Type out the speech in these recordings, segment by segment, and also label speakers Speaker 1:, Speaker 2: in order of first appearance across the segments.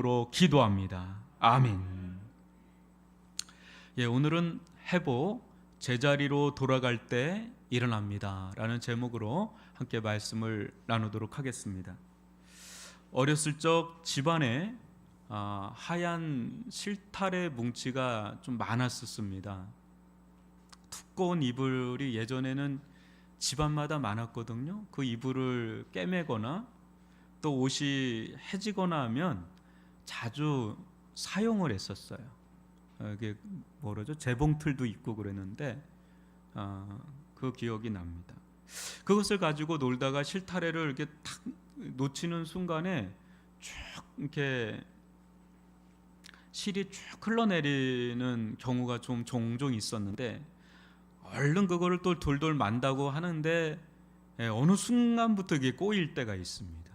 Speaker 1: 로 기도합니다. 아멘. 예, 오늘은 회복 제자리로 돌아갈 때 일어납니다 라는 제목으로 함께 말씀을 나누도록 하겠습니다. 어렸을 적 집안에 하얀 실타래 뭉치가 좀 많았었습니다. 두꺼운 이불이 예전에는 집안마다 많았거든요. 그 이불을 꿰매거나 또 옷이 해지거나 하면 자주 사용을 했었어요. 이게 뭐라죠? 재봉틀도 있고 그랬는데 그 기억이 납니다. 그것을 가지고 놀다가 실타래를 이렇게 탁 놓치는 순간에 쭉 이렇게 실이 쭉 흘러내리는 경우가 좀 종종 있었는데 얼른 그거를 또 돌돌 만다고 하는데 어느 순간부터 이게 꼬일 때가 있습니다.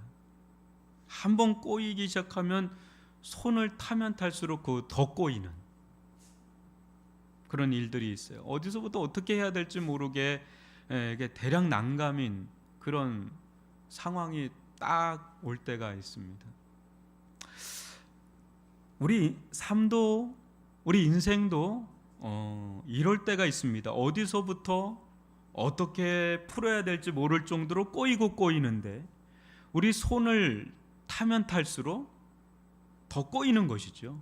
Speaker 1: 한번 꼬이기 시작하면 손을 타면 탈수록 더 꼬이는 그런 일들이 있어요. 어디서부터 어떻게 해야 될지 모르게 이게 대략 난감인 그런 상황이 딱 올 때가 있습니다. 우리 삶도 우리 인생도 이럴 때가 있습니다. 어디서부터 어떻게 풀어야 될지 모를 정도로 꼬이고 꼬이는데 우리 손을 타면 탈수록 더 꼬이는 것이죠.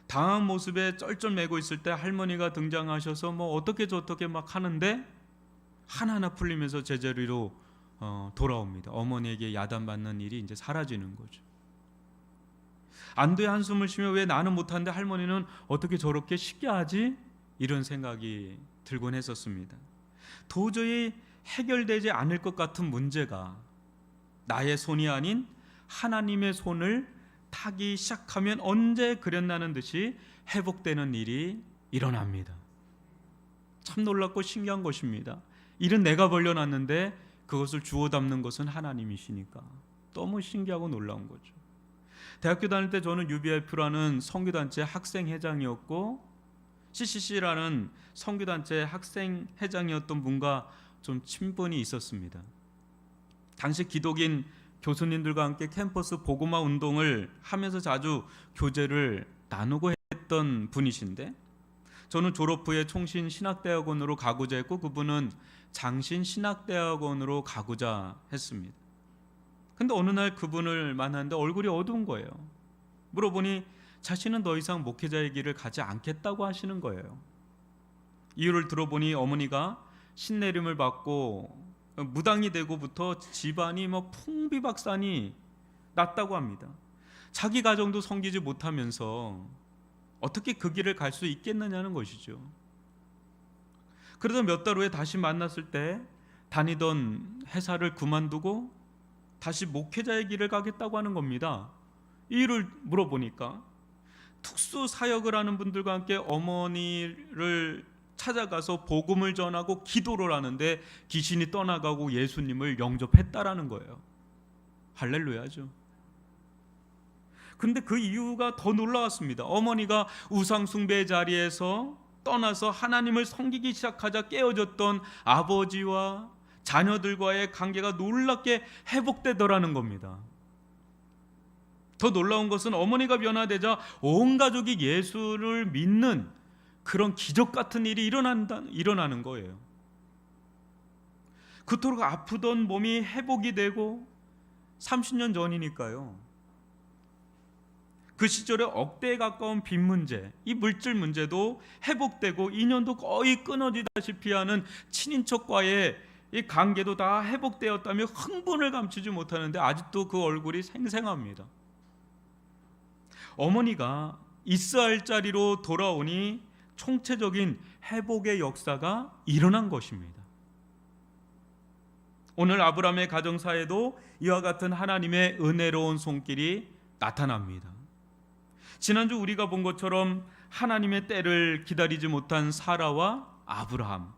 Speaker 1: 당한 모습에 쩔쩔매고 있을 때 할머니가 등장하셔서 뭐 어떻게 저떻게 막 하는데 하나하나 풀리면서 제자리로 돌아옵니다. 어머니에게 야단받는 일이 이제 사라지는 거죠. 안도의 한숨을 쉬며 왜 나는 못하는데 할머니는 어떻게 저렇게 쉽게 하지? 이런 생각이 들곤 했었습니다. 도저히 해결되지 않을 것 같은 문제가 나의 손이 아닌 하나님의 손을 타기 시작하면 언제 그랬나는 듯이 회복되는 일이 일어납니다. 참 놀랍고 신기한 것입니다. 일은 내가 벌려놨는데 그것을 주워 담는 것은 하나님이시니까 너무 신기하고 놀라운 거죠. 대학교 다닐 때 저는 UBF라는 선교단체 학생회장이었고 CCC라는 선교단체 학생회장이었던 분과 좀 친분이 있었습니다. 당시 기독인 교수님들과 함께 캠퍼스 복음화 운동을 하면서 자주 교제를 나누고 했던 분이신데 저는 졸업 후에 총신 신학대학원으로 가고자 했고 그분은 장신 신학대학원으로 가고자 했습니다. 근데 어느 날 그분을 만났는데 얼굴이 어두운 거예요. 물어보니 자신은 더 이상 목회자의 길을 가지 않겠다고 하시는 거예요. 이유를 들어보니 어머니가 신내림을 받고 무당이 되고부터 집안이 뭐 풍비박산이 났다고 합니다. 자기 가정도 섬기지 못하면서 어떻게 그 길을 갈 수 있겠느냐는 것이죠. 그러다 몇 달 후에 다시 만났을 때 다니던 회사를 그만두고 다시 목회자의 길을 가겠다고 하는 겁니다. 이유를 물어보니까 특수 사역을 하는 분들과 함께 어머니를 찾아가서 복음을 전하고 기도를 하는데 귀신이 떠나가고 예수님을 영접했다라는 거예요. 할렐루야죠. 그런데 그 이유가 더 놀라웠습니다. 어머니가 우상 숭배의 자리에서 떠나서 하나님을 섬기기 시작하자 깨어졌던 아버지와 자녀들과의 관계가 놀랍게 회복되더라는 겁니다. 더 놀라운 것은 어머니가 변화되자 온 가족이 예수를 믿는 그런 기적 같은 일이 일어나는 거예요. 그토록 아프던 몸이 회복이 되고 30년 전이니까요. 그 시절에 억대에 가까운 빚 문제, 이 물질 문제도 회복되고 인연도 거의 끊어지다시피 하는 친인척과의 이 관계도 다 회복되었다며 흥분을 감추지 못하는데 아직도 그 얼굴이 생생합니다. 어머니가 있어야 할 자리로 돌아오니 총체적인 회복의 역사가 일어난 것입니다. 오늘 아브라함의 가정사에도 이와 같은 하나님의 은혜로운 손길이 나타납니다. 지난주 우리가 본 것처럼 하나님의 때를 기다리지 못한 사라와 아브라함,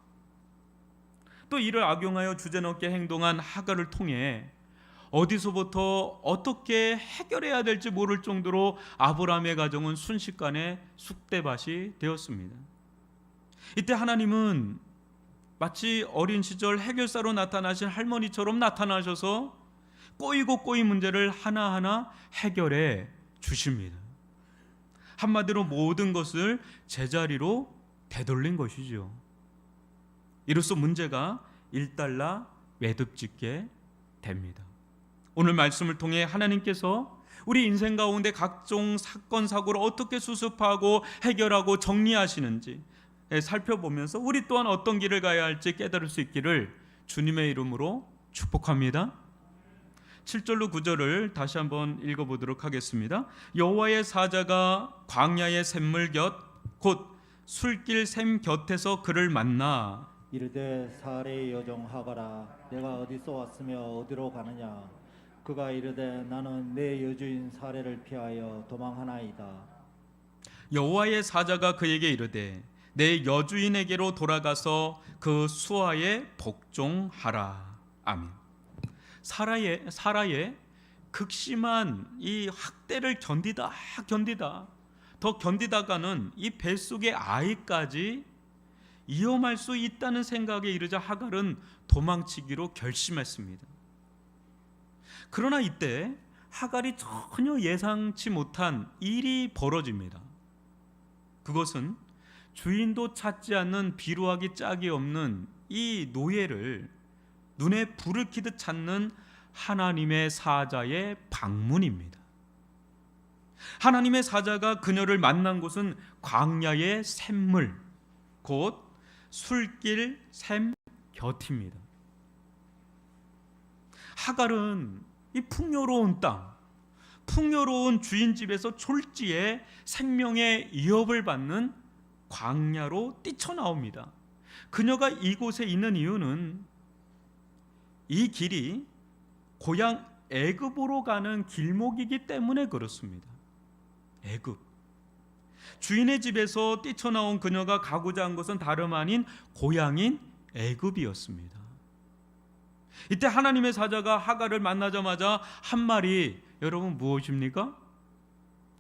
Speaker 1: 또 이를 악용하여 주제넘게 행동한 하갈을 통해 어디서부터 어떻게 해결해야 될지 모를 정도로 아브라함의 가정은 순식간에 쑥대밭이 되었습니다. 이때 하나님은 마치 어린 시절 해결사로 나타나신 할머니처럼 나타나셔서 꼬이고 문제를 하나하나 해결해 주십니다. 한마디로 모든 것을 제자리로 되돌린 것이죠. 이로써 문제가 일단락 매듭짓게 됩니다. 오늘 말씀을 통해 하나님께서 우리 인생 가운데 각종 사건 사고를 어떻게 수습하고 해결하고 정리하시는지 살펴보면서 우리 또한 어떤 길을 가야 할지 깨달을 수 있기를 주님의 이름으로 축복합니다. 7절로 9절을 다시 한번 읽어보도록 하겠습니다. 여호와의 사자가 광야의 샘물 곧 술길 샘 곁에서 그를 만나
Speaker 2: 이르되 사레의 여종 하가라, 내가 어디서 왔으며 어디로 가느냐? 그가 이르되 나는 내 여주인 사레를 피하여 도망하나이다. 여호와의
Speaker 1: 사자가 그에게 이르되 내 여주인에게로 돌아가서 그 수하에 복종하라. 아멘. 사라의 극심한 이 학대를 견디다 더 견디다가는 이 뱃속의 아이까지 위험할 수 있다는 생각에 이르자 하갈은 도망치기로 결심했습니다. 그러나 이때 하갈이 전혀 예상치 못한 일이 벌어집니다. 그것은 주인도 찾지 않는 비루하기 짝이 없는 이 노예를 눈에 불을 켜듯 찾는 하나님의 사자의 방문입니다. 하나님의 사자가 그녀를 만난 곳은 광야의 샘물, 곧 술길 샘 곁입니다. 하갈은 이 풍요로운 땅, 풍요로운 주인 집에서 졸지에 생명의 위협을 받는 광야로 뛰쳐나옵니다. 그녀가 이곳에 있는 이유는 이 길이 고향 애굽으로 가는 길목이기 때문에 그렇습니다. 애굽. 주인의 집에서 뛰쳐나온 그녀가 가고자 한 것은 다름 아닌 고향인 애굽이었습니다. 이때 하나님의 사자가 하갈을 만나자마자 한 말이 여러분 무엇입니까?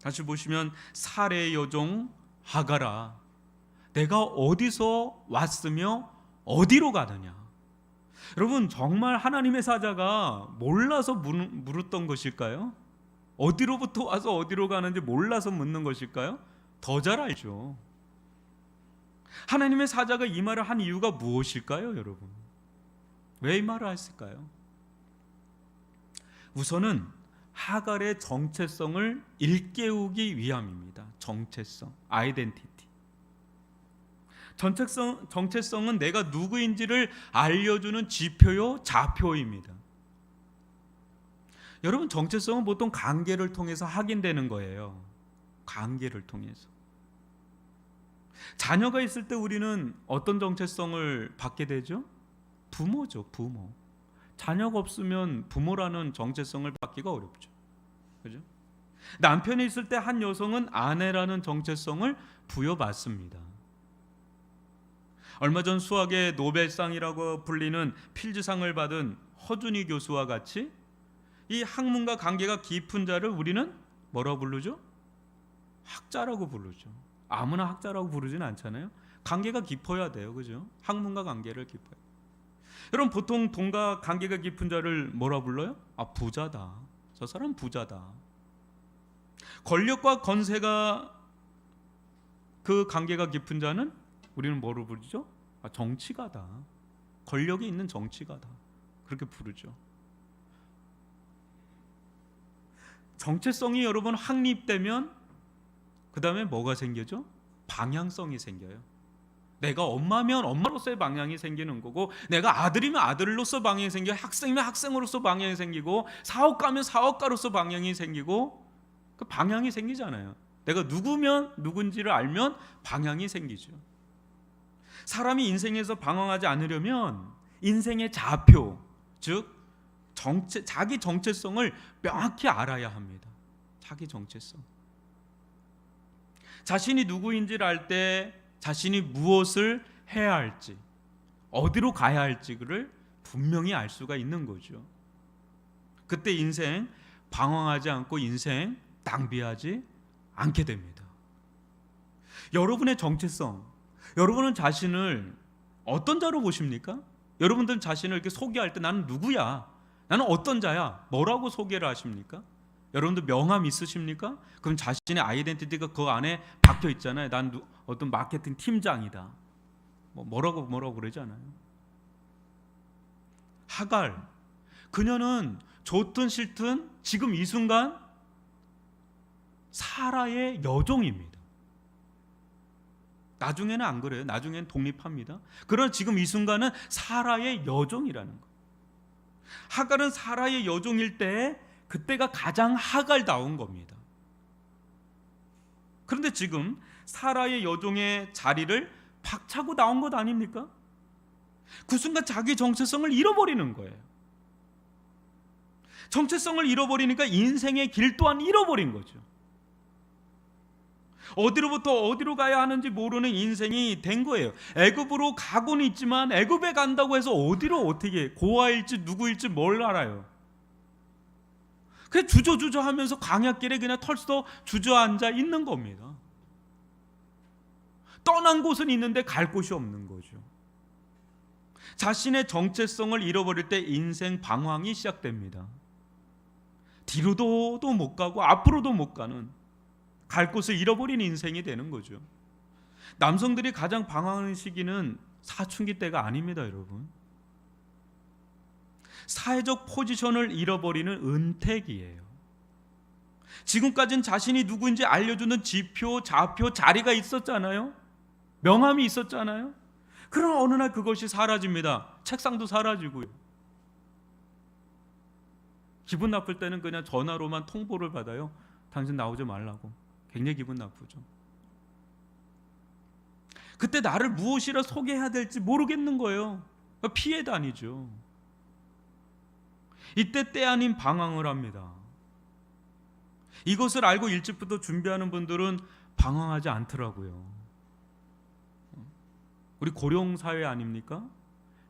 Speaker 1: 다시 보시면 사레의 여종 하갈아, 내가 어디서 왔으며 어디로 가느냐? 여러분 정말 하나님의 사자가 몰라서 물었던 것일까요? 어디로부터 와서 어디로 가는지 몰라서 묻는 것일까요? 더 잘 알죠. 하나님의 사자가 이 말을 한 이유가 무엇일까요, 여러분? 왜 이 말을 했을까요? 우선은 하갈의 정체성을 일깨우기 위함입니다. 정체성, 아이덴티티. 정체성은 내가 누구인지를 알려주는 지표요, 좌표입니다. 여러분 정체성은 보통 관계를 통해서 확인되는 거예요. 관계를 통해서. 자녀가 있을 때 우리는 어떤 정체성을 받게 되죠? 부모죠, 부모. 자녀가 없으면 부모라는 정체성을 받기가 어렵죠. 그죠? 남편이 있을 때 한 여성은 아내라는 정체성을 부여받습니다. 얼마 전 수학의 노벨상이라고 불리는 필즈상을 받은 허준희 교수와 같이 이 학문과 관계가 깊은 자를 우리는 뭐라고 부르죠? 학자라고 부르죠. 아무나 학자라고 부르지는 않잖아요. 관계가 깊어야 돼요. 그죠? 학문과 관계를 깊어요. 여러분 보통 돈과 관계가 깊은 자를 뭐라 불러요? 아, 부자다. 저 사람 부자다. 권력과 권세가 그 관계가 깊은 자는 우리는 뭐로 부르죠? 아, 정치가다. 권력이 있는 정치가다. 그렇게 부르죠. 정체성이 여러분 확립되면 그 다음에 뭐가 생겨죠? 방향성이 생겨요. 내가 엄마면 엄마로서의 방향이 생기는 거고, 내가 아들이면 아들로서 방향이 생기고, 학생이면 학생으로서 방향이 생기고, 사업가면 사업가로서 방향이 생기고, 그 방향이 생기잖아요. 내가 누구면 누군지를 알면 방향이 생기죠. 사람이 인생에서 방황하지 않으려면 인생의 좌표, 즉 자기 정체성을 명확히 알아야 합니다. 자기 정체성. 자신이 누구인지를 알 때 자신이 무엇을 해야 할지, 어디로 가야 할지를 분명히 알 수가 있는 거죠. 그때 인생 방황하지 않고 인생 낭비하지 않게 됩니다. 여러분의 정체성, 여러분은 자신을 어떤 자로 보십니까? 여러분들은 자신을 이렇게 소개할 때 나는 누구야? 나는 어떤 자야? 뭐라고 소개를 하십니까? 여러분들 명함 있으십니까? 그럼 자신의 아이덴티티가 그 안에 박혀 있잖아요. 난 어떤 마케팅 팀장이다. 뭐라고 그러잖아요. 하갈, 그녀는 좋든 싫든 지금 이 순간 사라의 여종입니다. 나중에는 안 그래요. 나중에는 독립합니다. 그러나 지금 이 순간은 사라의 여종이라는 거예요. 하갈은 사라의 여종일 때 그때가 가장 하갈다운 겁니다. 그런데 지금 사라의 여종의 자리를 박차고 나온 것 아닙니까? 그 순간 자기 정체성을 잃어버리는 거예요. 정체성을 잃어버리니까 인생의 길 또한 잃어버린 거죠. 어디로부터 어디로 가야 하는지 모르는 인생이 된 거예요. 애굽으로 가고는 있지만 애굽에 간다고 해서 어디로 어떻게 고아일지 누구일지 뭘 알아요. 그냥 주저주저 하면서 광야길에 그냥 털썩 주저앉아 있는 겁니다. 떠난 곳은 있는데 갈 곳이 없는 거죠. 자신의 정체성을 잃어버릴 때 인생 방황이 시작됩니다. 뒤로도 못 가고 앞으로도 못 가는, 갈 곳을 잃어버린 인생이 되는 거죠. 남성들이 가장 방황하는 시기는 사춘기 때가 아닙니다, 여러분. 사회적 포지션을 잃어버리는 은퇴기예요. 지금까지는 자신이 누구인지 알려주는 지표, 좌표, 자리가 있었잖아요. 명함이 있었잖아요. 그러나 어느 날 그것이 사라집니다. 책상도 사라지고요. 기분 나쁠 때는 그냥 전화로만 통보를 받아요. 당신 나오지 말라고. 굉장히 기분 나쁘죠. 그때 나를 무엇이라 소개해야 될지 모르겠는 거예요. 피해 다니죠. 이때 때 아닌 방황을 합니다. 이것을 알고 일찍부터 준비하는 분들은 방황하지 않더라고요. 우리 고령 사회 아닙니까?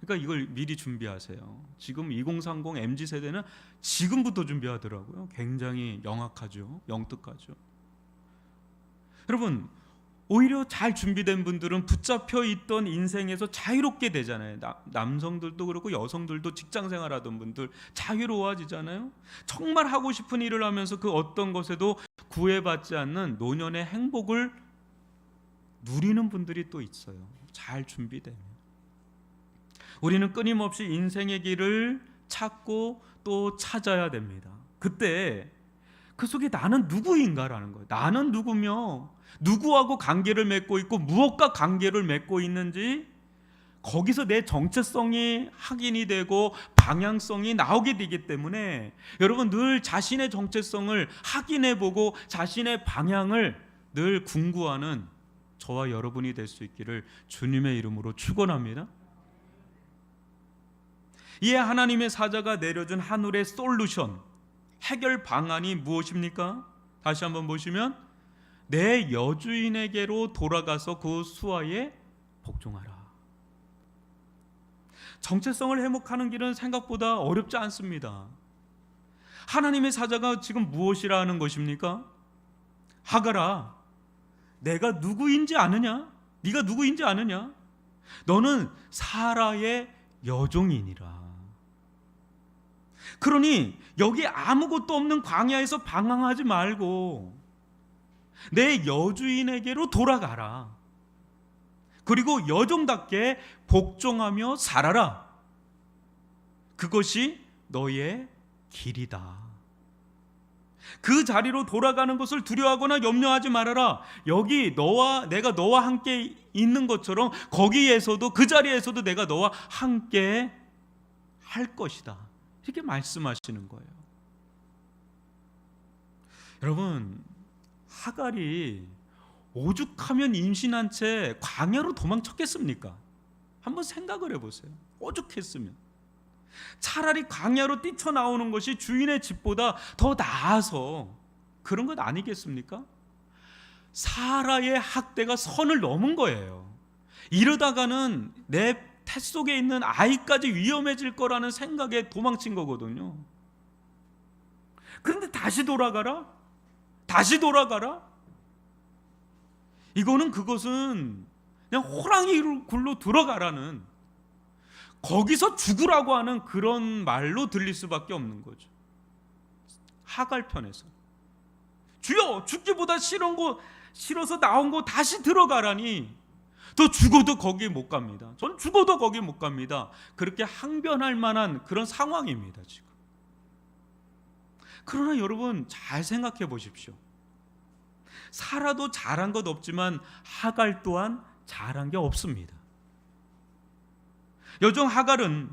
Speaker 1: 그러니까 이걸 미리 준비하세요. 지금 2030 MZ세대는 지금부터 준비하더라고요. 굉장히 영악하죠. 영특하죠. 여러분, 오히려 잘 준비된 분들은 붙잡혀 있던 인생에서 자유롭게 되잖아요. 남성들도 그렇고 여성들도 직장 생활하던 분들 자유로워지잖아요. 정말 하고 싶은 일을 하면서 그 어떤 것에도 구애받지 않는 노년의 행복을 누리는 분들이 또 있어요. 잘 준비되면. 우리는 끊임없이 인생의 길을 찾고 또 찾아야 됩니다. 그때 그 속에 나는 누구인가라는 거예요. 나는 누구며 누구하고 관계를 맺고 있고 무엇과 관계를 맺고 있는지, 거기서 내 정체성이 확인이 되고 방향성이 나오게 되기 때문에 여러분 늘 자신의 정체성을 확인해보고 자신의 방향을 늘 궁구하는 저와 여러분이 될 수 있기를 주님의 이름으로 축원합니다. 이에 하나님의 사자가 내려준 하늘의 솔루션, 해결 방안이 무엇입니까? 다시 한번 보시면 내 여주인에게로 돌아가서 그 수하에 복종하라. 정체성을 회복하는 길은 생각보다 어렵지 않습니다. 하나님의 사자가 지금 무엇이라 하는 것입니까? 하갈아, 내가 누구인지 아느냐? 네가 누구인지 아느냐? 너는 사라의 여종이니라. 그러니 여기 아무것도 없는 광야에서 방황하지 말고 내 여주인에게로 돌아가라. 그리고 여종답게 복종하며 살아라. 그것이 너의 길이다. 그 자리로 돌아가는 것을 두려워하거나 염려하지 말아라. 여기 내가 너와 함께 있는 것처럼 거기에서도, 그 자리에서도 내가 너와 함께 할 것이다. 이렇게 말씀하시는 거예요. 여러분, 하갈이 오죽하면 임신한 채 광야로 도망쳤겠습니까? 한번 생각을 해보세요. 오죽했으면 차라리 광야로 뛰쳐나오는 것이 주인의 집보다 더 나아서 그런 것 아니겠습니까? 사라의 학대가 선을 넘은 거예요. 이러다가는 내 태 속에 있는 아이까지 위험해질 거라는 생각에 도망친 거거든요. 그런데 다시 돌아가라? 다시 돌아가라? 그것은 그냥 호랑이 굴로 들어가라는, 거기서 죽으라고 하는 그런 말로 들릴 수밖에 없는 거죠. 하갈 편에서 주여, 죽기보다 싫어서 나온 거 다시 들어가라니, 저 죽어도 거기 못 갑니다. 전 죽어도 거기 못 갑니다. 그렇게 항변할 만한 그런 상황입니다, 지금. 그러나 여러분 잘 생각해 보십시오. 사라도 잘한 것 없지만 하갈 또한 잘한 게 없습니다. 여종 하갈은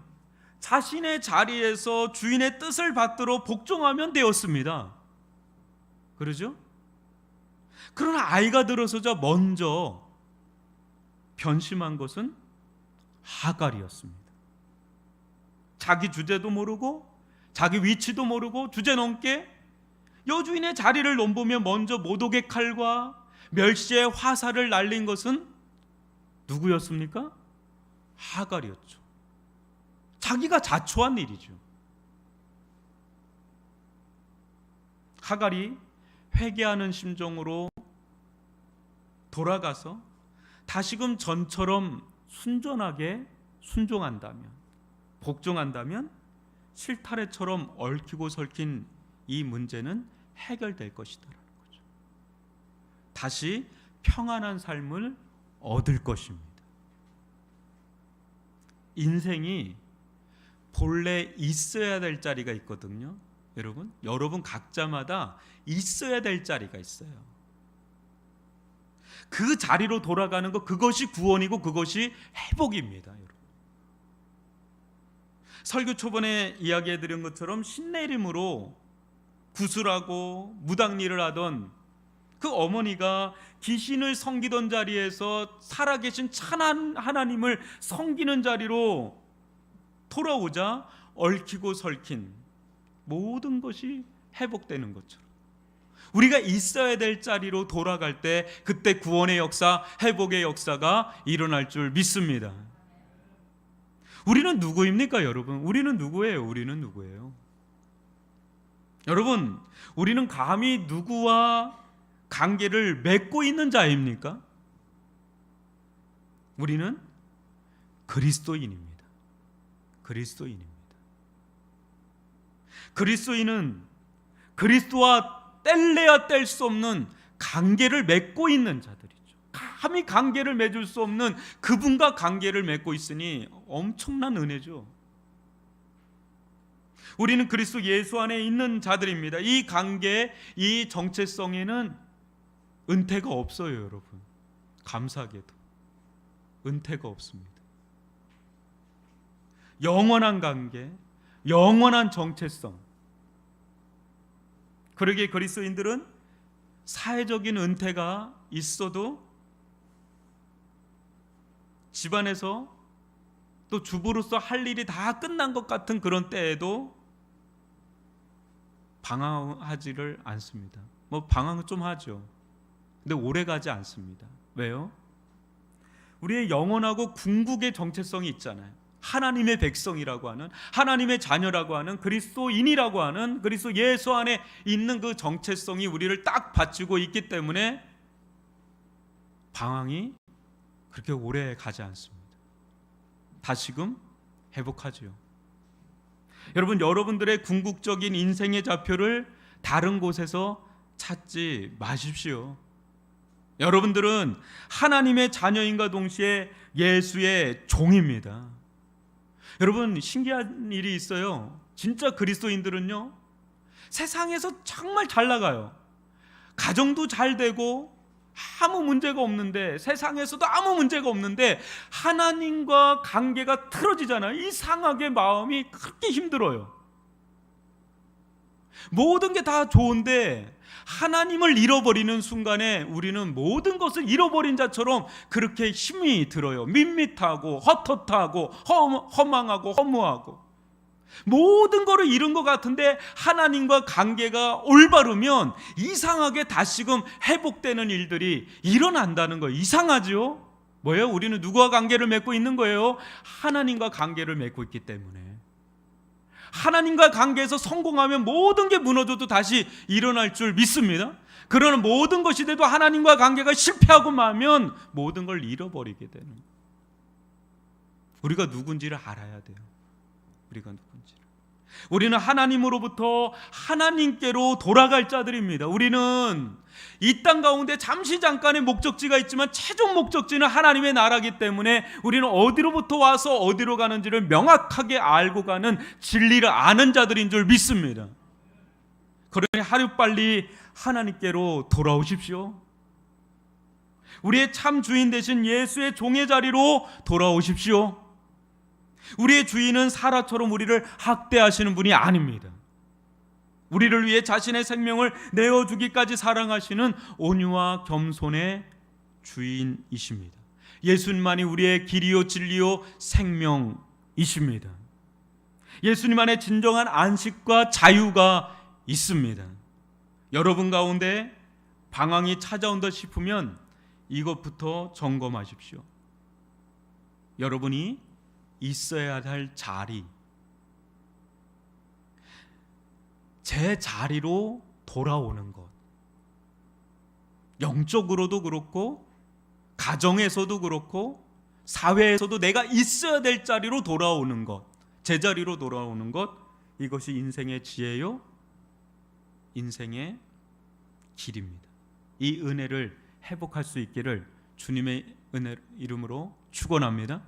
Speaker 1: 자신의 자리에서 주인의 뜻을 받들어 복종하면 되었습니다. 그러죠? 그러나 아이가 들어서자 먼저 변심한 것은 하갈이었습니다. 자기 주제도 모르고 자기 위치도 모르고 주제넘게 여주인의 자리를 넘보며 먼저 모독의 칼과 멸시의 화살을 날린 것은 누구였습니까? 하갈이었죠. 자기가 자초한 일이죠. 하갈이 회개하는 심정으로 돌아가서 다시금 전처럼 순전하게 순종한다면, 복종한다면 실타래처럼 얽히고 설킨 이 문제는 해결될 것이다라는 거죠. 다시 평안한 삶을 얻을 것입니다. 인생이 본래 있어야 될 자리가 있거든요. 여러분 각자마다 있어야 될 자리가 있어요. 그 자리로 돌아가는 것, 그것이 구원이고 그것이 회복입니다. 여러분. 설교 초반에 이야기해드린 것처럼 신내림으로 구슬하고 무당일을 하던 그 어머니가 귀신을 섬기던 자리에서 살아계신 찬한 하나님을 섬기는 자리로 돌아오자 얽히고 설킨 모든 것이 회복되는 것처럼 우리가 있어야 될 자리로 돌아갈 때 그때 구원의 역사, 회복의 역사가 일어날 줄 믿습니다. 우리는 누구입니까, 여러분? 우리는 누구예요? 여러분, 우리는 감히 누구와 관계를 맺고 있는 자입니까? 우리는 그리스도인입니다. 그리스도인은 그리스도와 뗄래야 뗄 수 없는 관계를 맺고 있는 자들이죠. 감히 관계를 맺을 수 없는 그분과 관계를 맺고 있으니 엄청난 은혜죠. 우리는 그리스도 예수 안에 있는 자들입니다. 이 관계, 이 정체성에는 은퇴가 없어요, 여러분. 감사하게도 은퇴가 없습니다. 영원한 관계, 영원한 정체성. 그러기에 그리스도인들은 사회적인 은퇴가 있어도 집안에서 또 주부로서 할 일이 다 끝난 것 같은 그런 때에도 방황하지를 않습니다. 방황은 좀 하죠. 근데 오래 가지 않습니다. 왜요? 우리의 영원하고 궁극의 정체성이 있잖아요. 하나님의 백성이라고 하는, 하나님의 자녀라고 하는, 그리스도인이라고 하는, 그리스도 예수 안에 있는 그 정체성이 우리를 딱 받치고 있기 때문에 방황이 그렇게 오래 가지 않습니다. 다시금 회복하지요. 여러분들의 궁극적인 인생의 좌표를 다른 곳에서 찾지 마십시오. 여러분들은 하나님의 자녀인과 동시에 예수의 종입니다. 여러분, 신기한 일이 있어요. 진짜 그리스도인들은요, 세상에서 정말 잘 나가요. 가정도 잘 되고 아무 문제가 없는데, 세상에서도 아무 문제가 없는데 하나님과 관계가 틀어지잖아요. 이상하게 마음이 그렇게 힘들어요. 모든 게 다 좋은데 하나님을 잃어버리는 순간에 우리는 모든 것을 잃어버린 자처럼 그렇게 힘이 들어요. 밋밋하고 헛헛하고 허망하고 허무하고 모든 거를 잃은 것 같은데 하나님과 관계가 올바르면 이상하게 다시금 회복되는 일들이 일어난다는 거예요. 이상하죠? 뭐예요? 우리는 누구와 관계를 맺고 있는 거예요? 하나님과 관계를 맺고 있기 때문에. 하나님과 관계에서 성공하면 모든 게 무너져도 다시 일어날 줄 믿습니다. 그러나 모든 것이 돼도 하나님과 관계가 실패하고 마면 모든 걸 잃어버리게 되는. 우리가 누군지를 알아야 돼요. 우리가 누군지를. 우리는 하나님으로부터 하나님께로 돌아갈 자들입니다. 우리는 이 땅 가운데 잠시 잠깐의 목적지가 있지만 최종 목적지는 하나님의 나라이기 때문에 우리는 어디로부터 와서 어디로 가는지를 명확하게 알고 가는 진리를 아는 자들인 줄 믿습니다. 그러니 하루빨리 하나님께로 돌아오십시오. 우리의 참 주인 되신 예수의 종의 자리로 돌아오십시오. 우리의 주인은 사라처럼 우리를 학대하시는 분이 아닙니다. 우리를 위해 자신의 생명을 내어주기까지 사랑하시는 온유와 겸손의 주인이십니다. 예수님만이 우리의 길이요 진리요 생명이십니다. 예수님 안에 진정한 안식과 자유가 있습니다. 여러분 가운데 방황이 찾아온다 싶으면 이것부터 점검하십시오. 여러분이 있어야 할 자리, 제 자리로 돌아오는 것, 영적으로도 그렇고 가정에서도 그렇고 사회에서도 내가 있어야 될 자리로 돌아오는 것, 제 자리로 돌아오는 것, 이것이 인생의 지혜요 인생의 길입니다. 이 은혜를 회복할 수 있기를 주님의 은혜 이름으로 축원합니다.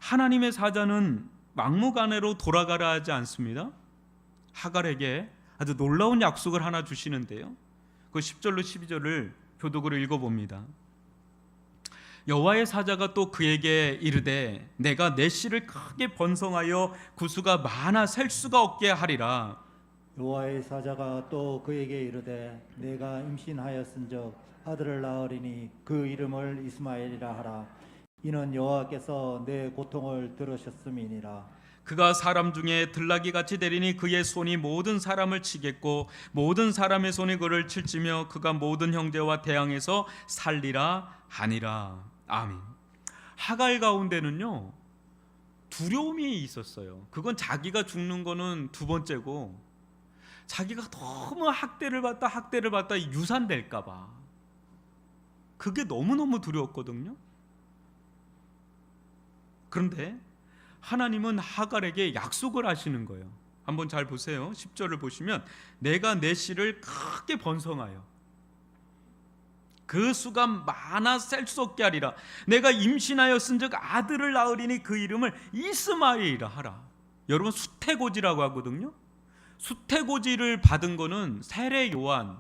Speaker 1: 하나님의 사자는 막무가내로 돌아가라 하지 않습니다. 하갈에게 아주 놀라운 약속을 하나 주시는데요. 그 10절로 12절을 교독으로 읽어봅니다. 여호와의 사자가 또 그에게 이르되 내가 내 씨를 크게 번성하여 구수가 많아 셀 수가 없게 하리라.
Speaker 2: 여호와의 사자가 또 그에게 이르되 내가 임신하였은즉 아들을 낳으리니 그 이름을 이스마엘이라 하라. 이는 여호와께서 내 고통을 들으셨음이니라.
Speaker 1: 그가 사람 중에 들나귀 같이 되리니 그의 손이 모든 사람을 치겠고 모든 사람의 손이 그를 칠지며 그가 모든 형제와 대항해서 살리라 하니라. 아멘. 하갈 가운데는요 두려움이 있었어요. 그건 자기가 죽는 거는 두 번째고 자기가 너무 학대를 받다 유산될까 봐 그게 너무너무 두려웠거든요. 그런데 하나님은 하갈에게 약속을 하시는 거예요. 한번 잘 보세요. 10절을 보시면 내가 내 씨를 크게 번성하여 그 수가 많아 셀 수 없게 하리라. 내가 임신하였은즉 아들을 낳으리니 그 이름을 이스마엘이라 하라. 여러분 수태고지라고 하거든요. 수태고지를 받은 거는 세례 요한,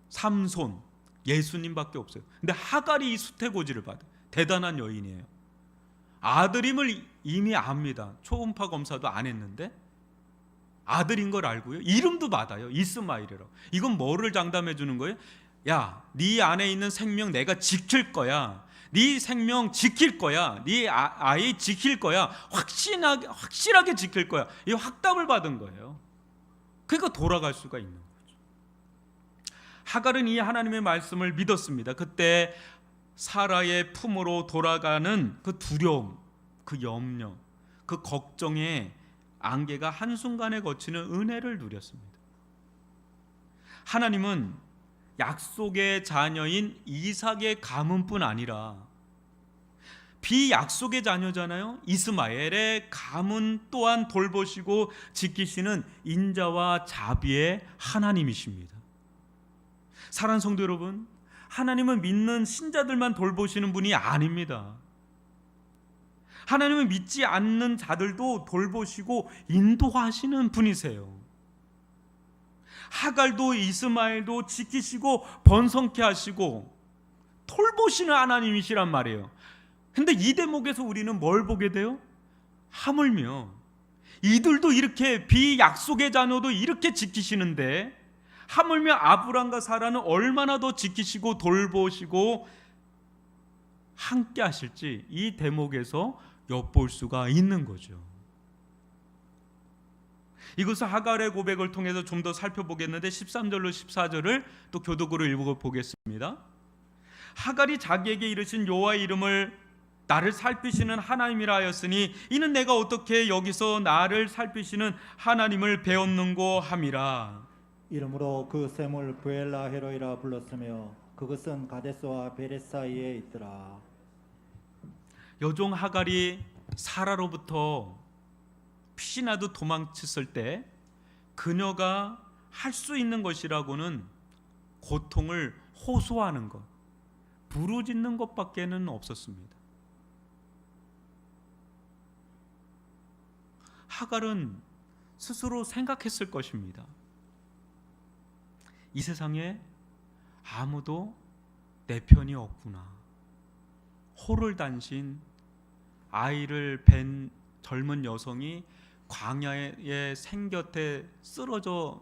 Speaker 1: 삼손, 예수님밖에 없어요. 근데 하갈이 이 수태고지를 받아. 대단한 여인이에요. 아들임을 이미 압니다. 초음파 검사도 안 했는데 아들인 걸 알고요. 이름도 받아요. 이스마엘이라고. 이건 뭐를 장담해 주는 거예요? 야, 네 안에 있는 생명 내가 지킬 거야. 네 생명 지킬 거야. 네 아이 지킬 거야. 확실하게 지킬 거야. 이 확답을 받은 거예요. 그러니까 돌아갈 수가 있는 거죠. 하갈은 이 하나님의 말씀을 믿었습니다. 그때 사라의 품으로 돌아가는 그 두려움, 그 염려, 그 걱정의 안개가 한순간에 거치는 은혜를 누렸습니다. 하나님은 약속의 자녀인 이삭의 가문뿐 아니라 비약속의 자녀잖아요. 이스마엘의 가문 또한 돌보시고 지키시는 인자와 자비의 하나님이십니다. 사랑하는 성도 여러분, 하나님은 믿는 신자들만 돌보시는 분이 아닙니다. 하나님은 믿지 않는 자들도 돌보시고 인도하시는 분이세요. 하갈도 이스마엘도 지키시고 번성케 하시고 돌보시는 하나님이시란 말이에요. 근데 이 대목에서 우리는 뭘 보게 돼요? 하물며 이들도 이렇게 비약속의 자녀도 이렇게 지키시는데 하물며 아브람과 사라는 얼마나 더 지키시고 돌보시고 함께 하실지 이 대목에서 엿볼 수가 있는 거죠. 이것을 하갈의 고백을 통해서 좀 더 살펴보겠는데 13절로 14절을 또 교독으로 읽어보겠습니다. 하갈이 자기에게 이르신 여호와의 이름을 나를 살피시는 하나님이라 하였으니 이는 내가 어떻게 여기서 나를 살피시는 하나님을 배웠는고 함이라.
Speaker 2: 이름으로 그 샘을 부엘라 헤로이라 불렀으며 그것은 가데스와 베레 사이에 있더라.
Speaker 1: 여종 하갈이 사라로부터 피나도 도망쳤을 때 그녀가 할 수 있는 것이라고는 고통을 호소하는 것, 부르짖는 것밖에는 없었습니다. 하갈은 스스로 생각했을 것입니다. 이 세상에 아무도 내 편이 없구나. 호를 단신 아이를 뵌 젊은 여성이 광야의 생곁에 쓰러져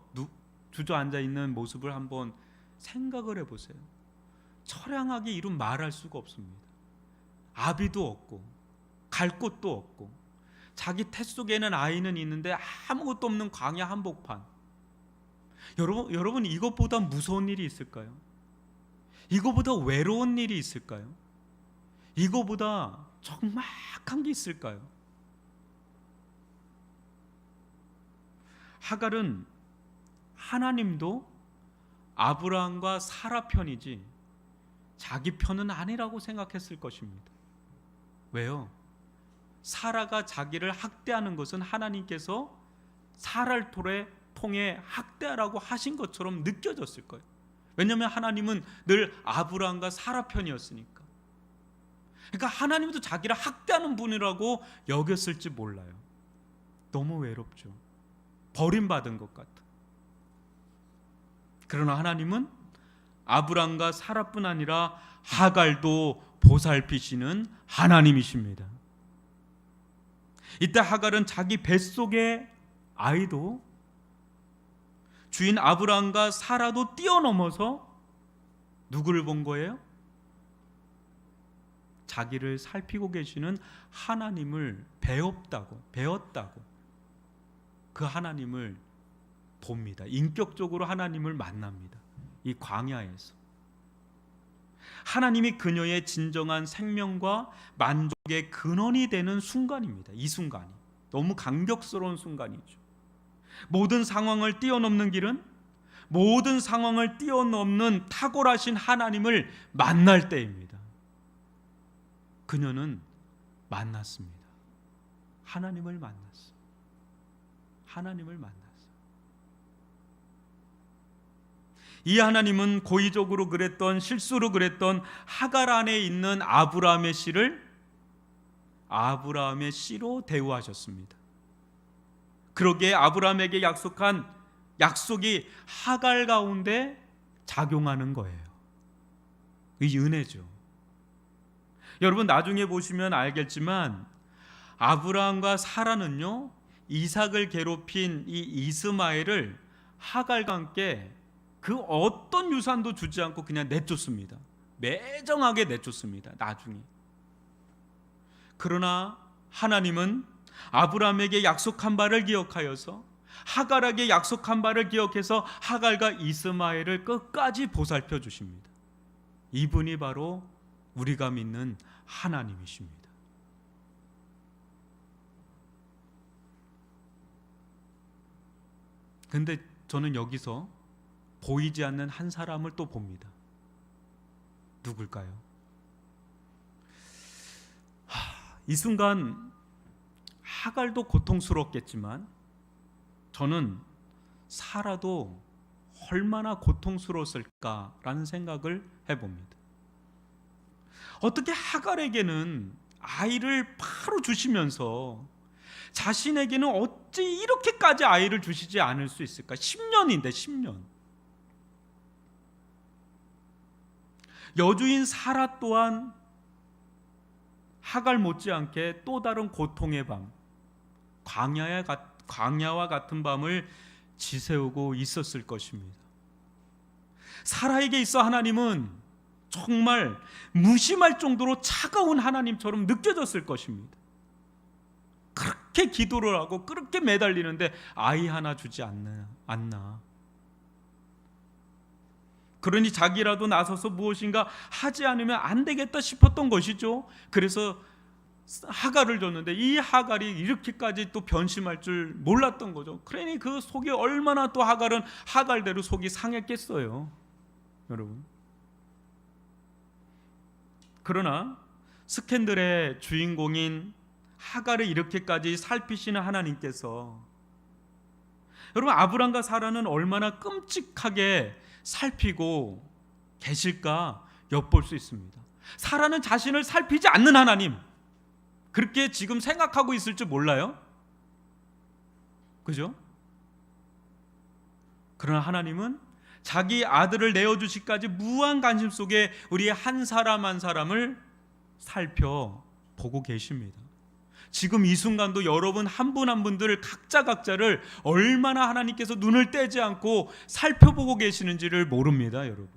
Speaker 1: 주저앉아 있는 모습을 한번 생각을 해보세요. 처량하게 이룬 말할 수가 없습니다. 아비도 없고 갈 곳도 없고 자기 태 속에는 아이는 있는데 아무것도 없는 광야 한복판. 여러분 이것보다 무서운 일이 있을까요? 이거보다 외로운 일이 있을까요? 이거보다 적막한 게 있을까요? 하갈은 하나님도 아브라함과 사라 편이지 자기 편은 아니라고 생각했을 것입니다. 왜요? 사라가 자기를 학대하는 것은 하나님께서 사라를 통해 학대하라고 하신 것처럼 느껴졌을 거예요. 왜냐하면 하나님은 늘 아브라함과 사라 편이었으니까. 그러니까 하나님도 자기를 학대하는 분이라고 여겼을지 몰라요. 너무 외롭죠. 버림받은 것 같아. 그러나 하나님은 아브람과 사라뿐 아니라 하갈도 보살피시는 하나님이십니다. 이때 하갈은 자기 뱃속의 아이도 주인 아브람과 사라도 뛰어넘어서 누구를 본 거예요? 자기를 살피고 계시는 하나님을 배웠다고 그 하나님을 봅니다. 인격적으로 하나님을 만납니다. 이 광야에서 하나님이 그녀의 진정한 생명과 만족의 근원이 되는 순간입니다. 이 순간이 너무 감격스러운 순간이죠. 모든 상황을 뛰어넘는 길은 모든 상황을 뛰어넘는 탁월하신 하나님을 만날 때입니다. 그녀는 만났습니다. 하나님을 만났어요. 하나님을 만났어요. 이 하나님은 고의적으로 그랬던 실수로 그랬던 하갈 안에 있는 아브라함의 씨를 아브라함의 씨로 대우하셨습니다. 그러기에 아브라함에게 약속한 약속이 하갈 가운데 작용하는 거예요. 이 은혜죠. 여러분 나중에 보시면 알겠지만 아브라함과 사라는요 이삭을 괴롭힌 이 이스마엘을 하갈과 함께 그 어떤 유산도 주지 않고 그냥 내쫓습니다. 매정하게 내쫓습니다. 나중에. 그러나 하나님은 아브라함에게 약속한 바를 기억하여서 하갈에게 약속한 바를 기억해서 하갈과 이스마엘을 끝까지 보살펴 주십니다. 이분이 바로 우리가 믿는 하나님이십니다. 근데 저는 여기서 보이지 않는 한 사람을 또 봅니다. 누굴까요? 이 순간 하갈도 고통스럽겠지만 저는 사라도 얼마나 고통스러웠을까라는 생각을 해봅니다. 어떻게 하갈에게는 아이를 바로 주시면서 자신에게는 어찌 이렇게까지 아이를 주시지 않을 수 있을까? 10년인데 10년. 여주인 사라 또한 하갈 못지않게 또 다른 고통의 밤, 광야와 같은 밤을 지새우고 있었을 것입니다. 사라에게 있어 하나님은 정말 무심할 정도로 차가운 하나님처럼 느껴졌을 것입니다. 그렇게 기도를 하고 그렇게 매달리는데 아이 하나 주지 않나. 그러니 자기라도 나서서 무엇인가 하지 않으면 안 되겠다 싶었던 것이죠. 그래서 하갈을 줬는데 이 하갈이 이렇게까지 또 변심할 줄 몰랐던 거죠. 그러니 그 속이 얼마나 또 하갈은 하갈대로 속이 상했겠어요. 여러분. 그러나 스캔들의 주인공인 하갈을 이렇게까지 살피시는 하나님께서 여러분 아브람과 사라는 얼마나 끔찍하게 살피고 계실까 엿볼 수 있습니다. 사라는 자신을 살피지 않는 하나님, 그렇게 지금 생각하고 있을 줄 몰라요? 그죠? 그러나 하나님은 자기 아들을 내어주시기까지 무한 관심 속에 우리 한 사람 한 사람을 살펴보고 계십니다. 지금 이 순간도 여러분 한 분 한 분들 각자를 얼마나 하나님께서 눈을 떼지 않고 살펴보고 계시는지를 모릅니다, 여러분.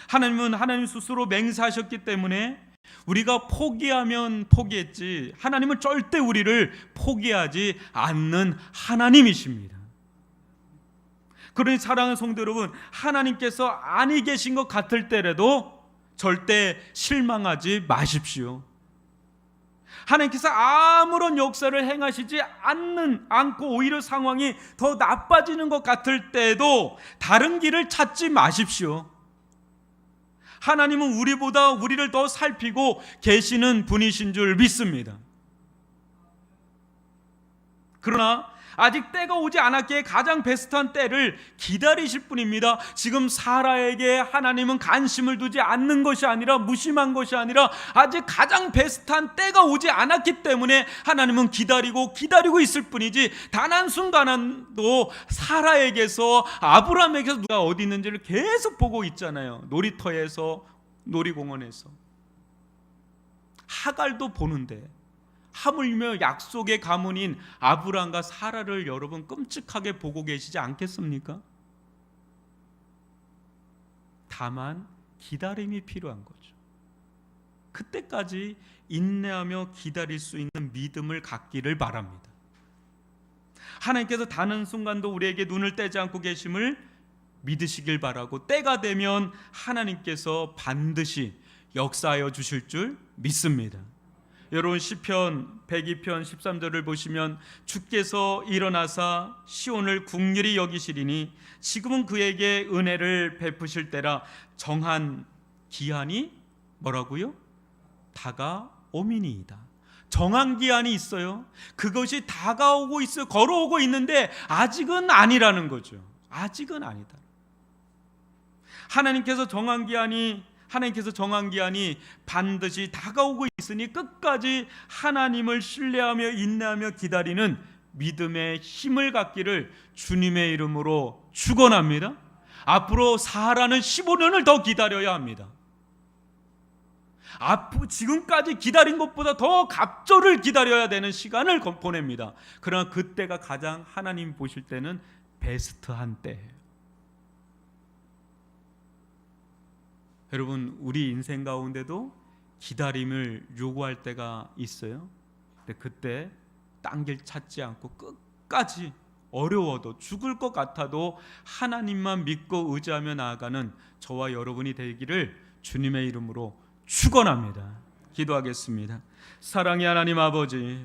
Speaker 1: 하나님은 하나님 스스로 맹세하셨기 때문에 우리가 포기하면 포기했지 하나님은 절대 우리를 포기하지 않는 하나님이십니다. 그러니 사랑하는 성도 여러분, 하나님께서 아니 계신 것 같을 때라도 절대 실망하지 마십시오. 하나님께서 아무런 역사를 행하시지 않고 오히려 상황이 더 나빠지는 것 같을 때도 다른 길을 찾지 마십시오. 하나님은 우리를 더 살피고 계시는 분이신 줄 믿습니다. 그러나 아직 때가 오지 않았기에 가장 베스트한 때를 기다리실 뿐입니다. 지금 사라에게 하나님은 관심을 두지 않는 것이 아니라 무심한 것이 아니라 아직 가장 베스트한 때가 오지 않았기 때문에 하나님은 기다리고 있을 뿐이지 단 한순간도 사라에게서 아브라함에게서 누가 어디 있는지를 계속 보고 있잖아요. 놀이터에서 놀이공원에서 하갈도 보는데 하물며 약속의 가문인 아브람과 사라를 여러분 끔찍하게 보고 계시지 않겠습니까? 다만 기다림이 필요한 거죠. 그때까지 인내하며 기다릴 수 있는 믿음을 갖기를 바랍니다. 하나님께서 단 한순간도 우리에게 눈을 떼지 않고 계심을 믿으시길 바라고 때가 되면 하나님께서 반드시 역사하여 주실 줄 믿습니다. 여러분 시편 102편 13절을 보시면 주께서 일어나사 시온을 국률이 여기시리니 지금은 그에게 은혜를 베푸실 때라. 정한 기한이 뭐라고요? 다가오미니이다. 정한 기한이 있어요. 그것이 다가오고 있어요. 걸어오고 있는데 아직은 아니라는 거죠. 아직은 아니다. 하나님께서 정한 기한이 반드시 다가오고 있으니 끝까지 하나님을 신뢰하며 인내하며 기다리는 믿음의 힘을 갖기를 주님의 이름으로 축원합니다. 앞으로 사라는 15년을 더 기다려야 합니다. 지금까지 기다린 것보다 더 갑절을 기다려야 되는 시간을 보냅니다. 그러나 그때가 가장 하나님 보실 때는 베스트한 때예요. 여러분 우리 인생 가운데도 기다림을 요구할 때가 있어요. 근데 그때 딴 길 찾지 않고 끝까지 어려워도 죽을 것 같아도 하나님만 믿고 의지하며 나아가는 저와 여러분이 되기를 주님의 이름으로 축원합니다. 기도하겠습니다. 사랑의 하나님 아버지,